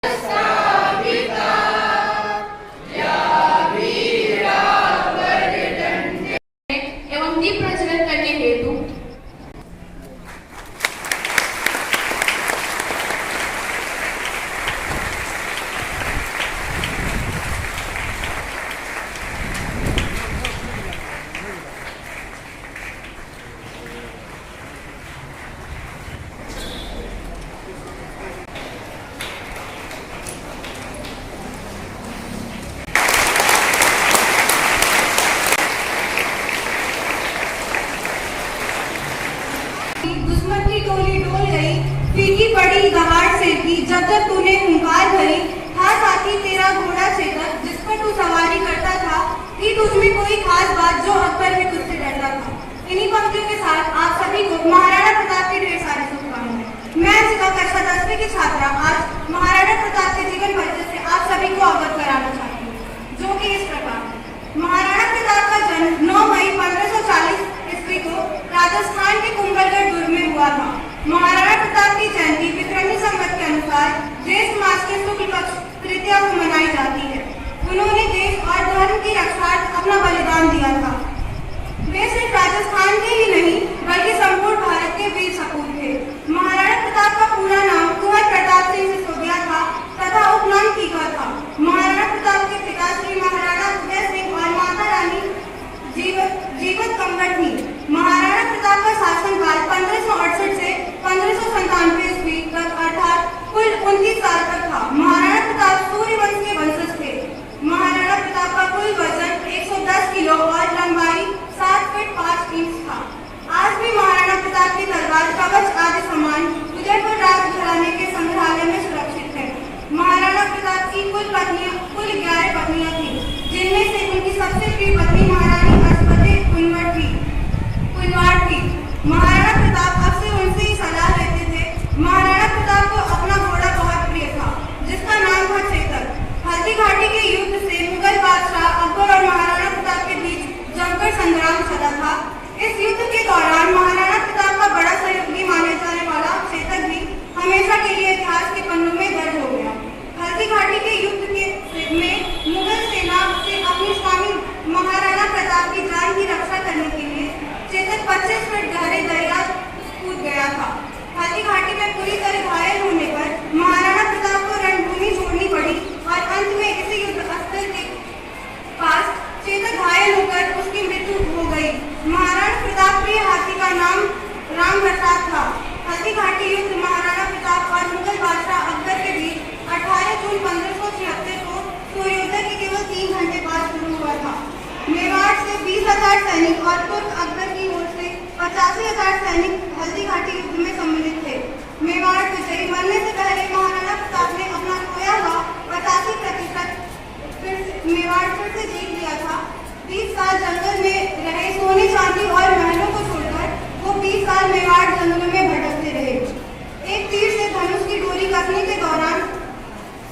एवं दीप प्रज्वलन करने हेतु दुश्मन की टोली डोल गई, फीकी पड़ी दहाड़ से भी, जब तक तूने हुंकार भरी। था साथी तेरा घोड़ा चेतक, जिस पर तू सवारी करता था। थी तुझमें कोई खास बात जो अकबर भी तुझसे डरता था। इन्हीं पंक्तियों के साथ आप सभी को महाराणा प्रताप की ढेर सारी शुभकामनाएं। मैं शिक्षा कक्षा 10वीं की छात्रा आज महाराणा प्रताप के जीवन परिचय से आप सभी को अवगत कराना चाहती हूँ, जो कि इस प्रकार। महाराणा प्रताप का जन्म 9 मई 1540 ईस्वी को राजस्थान के कुंभलगढ़ दुर्ग में हुआ था। महाराणा प्रताप की जयंती विक्रमी संवत के अनुसार ज्येष्ठ मास के शुक्ल पक्ष तृतीया को मनाई जाती है। उन्होंने देश और धर्म की रक्षार्थ अपना बलिदान दिया था। वे सिर्फ राजस्थान के ही नहीं बल्कि संपूर्ण भारत के वीर सपूत थे। महाराणा प्रताप का पूरा नाम कुंवर प्रताप सिंह सिसोदिया था तथा उपनाम टीका था। महाराणा प्रताप के पिता श्री महाराणा उदय सिंह और माता रानी जीवत कंवर थी। महाराणा प्रताप का शासनकाल 1568 से 1597 ईस्वी तक अर्थात कुल 29 साल तक था। महाराणा प्रताप सूर्यवंश के वंशज थे। महाराणा प्रताप का कुल वजन 110 किलो और लंबाई 7 फीट 5 इंच था। आज भी महाराणा प्रताप की तलवार कवच आदि सामान उदयपुर राज घराने के संग्रहालय में सुरक्षित है। महाराणा प्रताप की कुल 11 पत्नियां थी, जिनमें से उनकी सबसे प्रिय पत्नी महारानी हर्षवती कुंवार थी। महाराणा प्रताप अक्सर उनसे ही सलाह लेते थे। महाराणा प्रताप को अपना घोड़ा बहुत प्रिय था, जिसका नाम था चेतक। हल्दी घाटी के युद्ध से मुगल बादशाह अकबर और महाराणा प्रताप के बीच जमकर संग्राम चला था। इस युद्ध के दौरान महाराणा प्रताप का बड़ा सहयोगी माने जाने वाला चेतक भी हमेशा के लिए इतिहास के पन्नों में दर्ज हो गया। हल्दी घाटी के युद्ध में मुगल सेना से अपने स्वामी महाराणा प्रताप की जान की रक्षा करने के लिए चेतक 25 फीट गहरे दरिया कूद गया था। हल्दी घाटी में पूरी तरह घायल होने पर महाराणा प्रताप को रणभूमि छोड़नी पड़ी और अंत में इसी युद्ध स्थल के पास चेतक घायल होकर उसकी मृत्यु हो गई। महाराणा प्रताप के हाथी का नाम राम प्रसाद था। हल्दी घाटी युद्ध महाराणा प्रताप और मुगल बादशाह अकबर के बीच 18 जून 1576 को सूर्योदय के केवल 3 घंटे बाद शुरू हुआ था। मेवाड़ से 20,000 सैनिक और तुर्क अकबर की ओर से 85,000 सैनिक हल्दी घाटी युद्ध में सम्मिलित थे। मेवाड़ विजयी बनने से पहले महाराणा प्रताप ने अपना खोया हुआ 85% मेवाड़ फिर से जीत लिया था। 20 साल जंगल में रहे सोने चांदी और महलों को छोड़कर वो 20 साल मेवाड़ जंगलों में भटकते रहे। एक तीर से धनुष की डोरी कसने के दौरान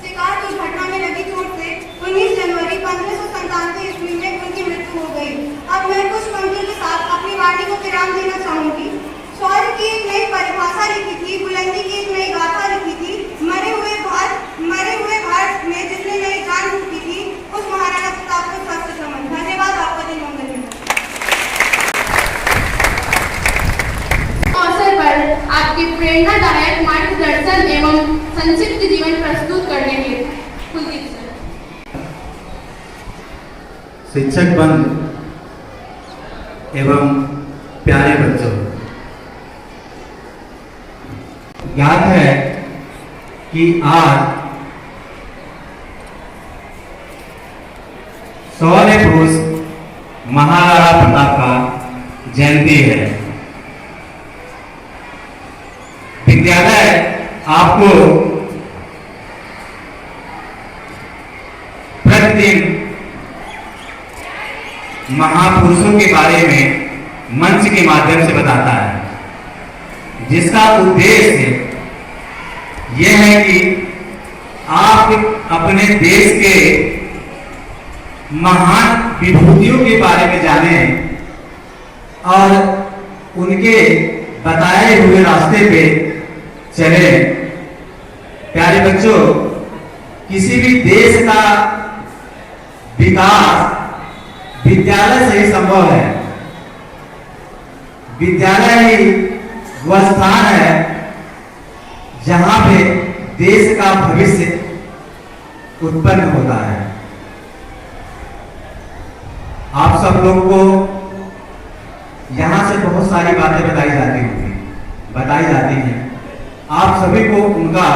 शिकार दुर्घटना में लगी चोट से 19 जनवरी 1597 ईस्वी में उनकी मृत्यु हो गई। अब मैं कुछ पंक्तियों के साथ अपनी वाणी को विराम देना चाहूंगी। शौर्य की एक नई परिभाषा लिखी थी, बुलंदी की एक नई गाथा लिखी थी। मरे हुए भारत में जिसने नई जान फूकी थी, उस महाराणा प्रताप को सबसे समझ। धन्यवाद। आपका दिन मंगलमय। अवसर पर आपके प्रेरणादायक मार्गदर्शन एवं संक्षिप्त जीवन प्रस्तुत करने हेतु कुलदीप सर। शिक्षक बंधु एवं प्यारे बच्चों, ज्ञात है कि आज शौर्य पुरुष महाराणा प्रताप का जयंती है। विद्यालय आपको प्रतिदिन महापुरुषों के बारे में मंच के माध्यम से बताता है, जिसका उद्देश्य यह है कि आप अपने देश के महान विभूतियों के बारे में जानें और उनके बताए हुए रास्ते पे चले। प्यारे बच्चों, किसी भी देश का विकास विद्यालय से ही संभव है। विद्यालय ही वह स्थान है जहां पे देश का भविष्य उत्पन्न होता है। आप सब लोग को यहां से बहुत सारी बातें बताई जाती हैं। आप सभी को उनका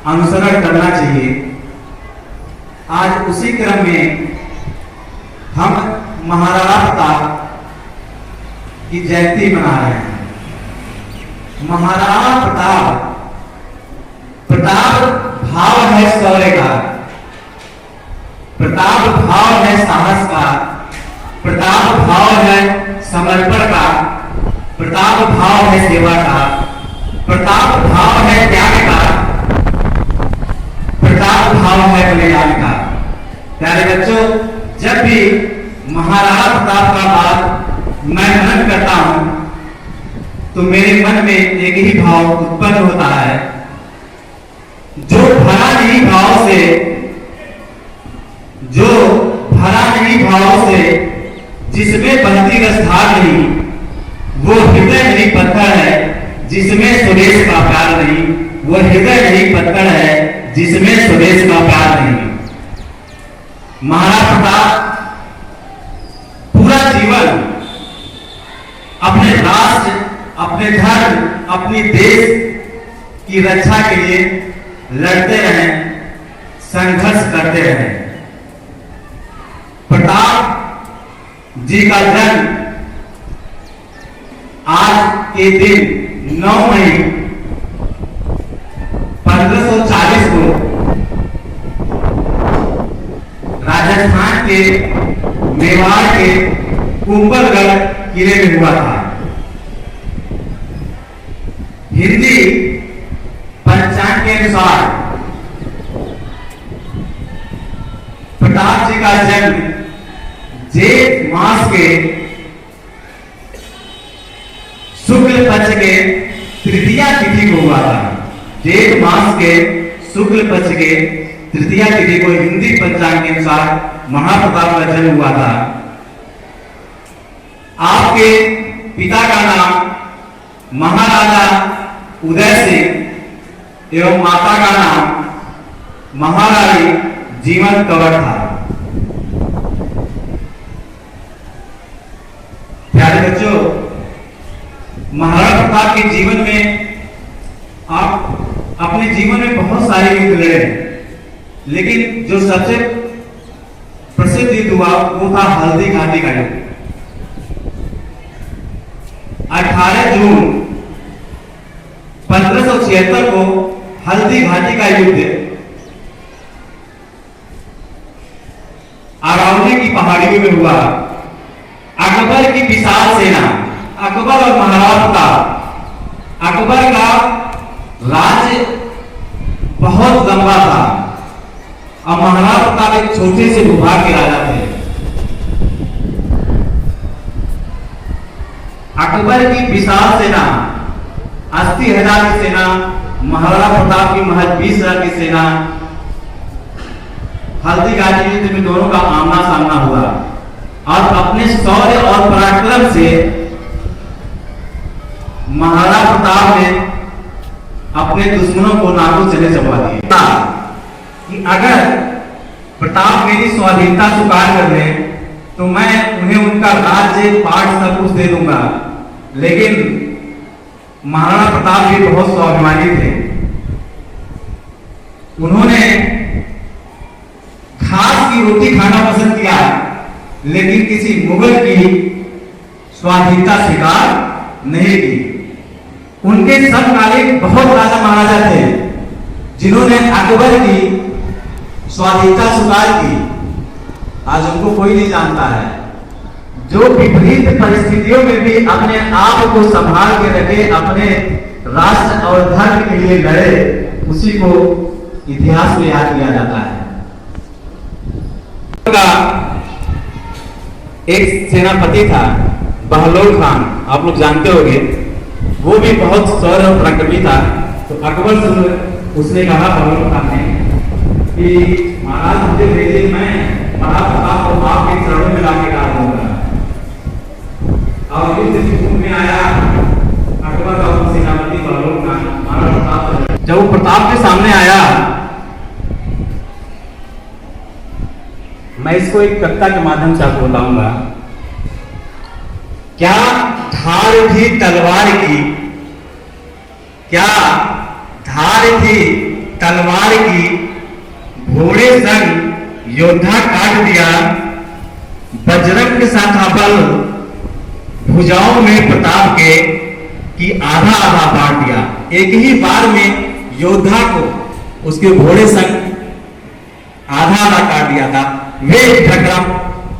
अनुसरण करना चाहिए। आज उसी क्रम में हम महाराणा प्रताप की जयंती मना रहे हैं। महाराणा प्रताप भाव है शौर्य का, प्रताप भाव है साहस का, प्रताप भाव है समर्पण का, प्रताप भाव है सेवा का, प्रताप भाव है त्याग का, प्रताप भाव है बलिदान का। प्यारे बच्चों, जब भी महाराणा प्रताप का बात मैं मनन करता हूं तो मेरे मन में एक ही भाव उत्पन्न होता है, जो भरा नहीं भाव से जिसमें बहती रसधार नहीं, वो हृदय नहीं पत्थर है जिसमें स्वदेश का प्यार नहीं, वो हृदय नहीं पत्थर है जिसमें स्वदेश का प्यार नहीं। महाराणा प्रताप पूरा जीवन अपने राष्ट्र, अपने धर्म, अपनी देश की रक्षा के लिए लड़ते रहे, संघर्ष करते रहे। प्रताप जी का जन्म आज के दिन 9 मई 1540 को राजस्थान के मेवाड़ के कुंभलगढ़ किले में हुआ था। हिंदी पंचांग के अनुसार प्रताप जी का जन्म जेठ मास के शुक्ल पक्ष के तृतीया तिथि को हुआ था। जेठ मास के शुक्ल पक्ष के तृतीया तिथि को हिंदी पंचांग के अनुसार महाप्रताप का जन्म हुआ था। आपके पिता का नाम महाराजा उदय सिंह एवं माता का नाम महारानी जीवन कंवर था। प्यारे बच्चों, महाराणा प्रताप के जीवन में आप अपने जीवन में बहुत सारे युद्ध लड़े, लेकिन जो सबसे प्रसिद्ध युद्ध हुआ वो था हल्दी घाटी का युद्ध। 18 जून 1576 को हल्दी घाटी का युद्ध अरावली की पहाड़ियों में हुआ। अकबर की विशाल सेना, अकबर और महाराणा प्रताप, अकबर का राज्य बहुत लंबा था और महाराणा प्रताप एक छोटे से भूभाग के राजा थे। अकबर की विशाल सेना 80,000 की सेना, महाराणा प्रताप की महज 20,000 की सेना, हल्दी घाटी युद्ध में दोनों का आमना सामना हुआ और अपने शौर्य और पराक्रम से महाराणा प्रताप ने अपने दुश्मनों को नाकों चले चबा दिए कि अगर प्रताप मेरी स्वाधीनता स्वीकार कर ले तो मैं उन्हें उनका राज्य पाठ सब कुछ दे दूंगा। लेकिन महाराणा प्रताप भी बहुत स्वाभिमानी थे। उन्होंने घास की रोटी खाना पसंद किया, लेकिन किसी मुगल की स्वाधीनता स्वीकार नहीं की। उनके समकालीन बहुत राजा महाराजा थे जिन्होंने अकबर की स्वाधीनता स्वीकार की। आज उनको कोई नहीं जानता है। जो विपरीत परिस्थितियों में भी अपने आप को संभाल के रखे, अपने राष्ट्र और धर्म के लिए लड़े, उसी को इतिहास में याद किया जाता है। एक सेनापति था बहलोल खान, आप लोग जानते होंगे। वो भी बहुत शौर्य और पराक्रमी था। तो अकबर से उसने कहा बहलोल खान ने कि कि महाराज मुझे भेजे, मैं महाप्रताप को आपके चरणों में लाके डाल दूंगा। और इस स्थिति में आया अकबर का सेनापति बलराम का महाराज प्रताप, जब वो प्रताप के सामने आया, मैं इसको एक कविता के माध्यम से आपको बताऊंगा। क्या धार थी तलवार की, क्या धार थी तलवार की, घोड़े संग योद्धा काट दिया, बजरंग शाखा बल भुजाओं में प्रताप के कि आधा आधा बांट दिया। एक ही बार में योद्धा को उसके घोड़े संग आधा आधा काट दिया था। वे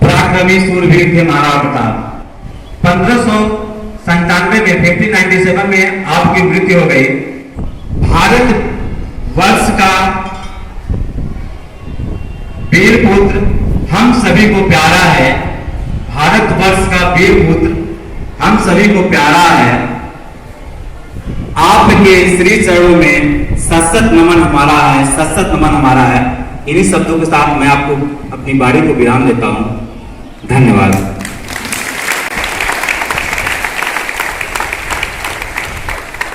पराक्रमी सूरवीर थे महाराज प्रताप। 1597 में 1597 में आपकी मृत्यु हो गई। भारत वर्ष का वीर पुत्र हम सभी को प्यारा है, भारत वर्ष का वीर पुत्र हम सभी को प्यारा है। आपके श्री चरणों में सशक्त नमन हमारा है, सशक्त नमन हमारा है। इन्हीं शब्दों के साथ मैं आपको अपनी बारी को विराम देता हूं। धन्यवाद।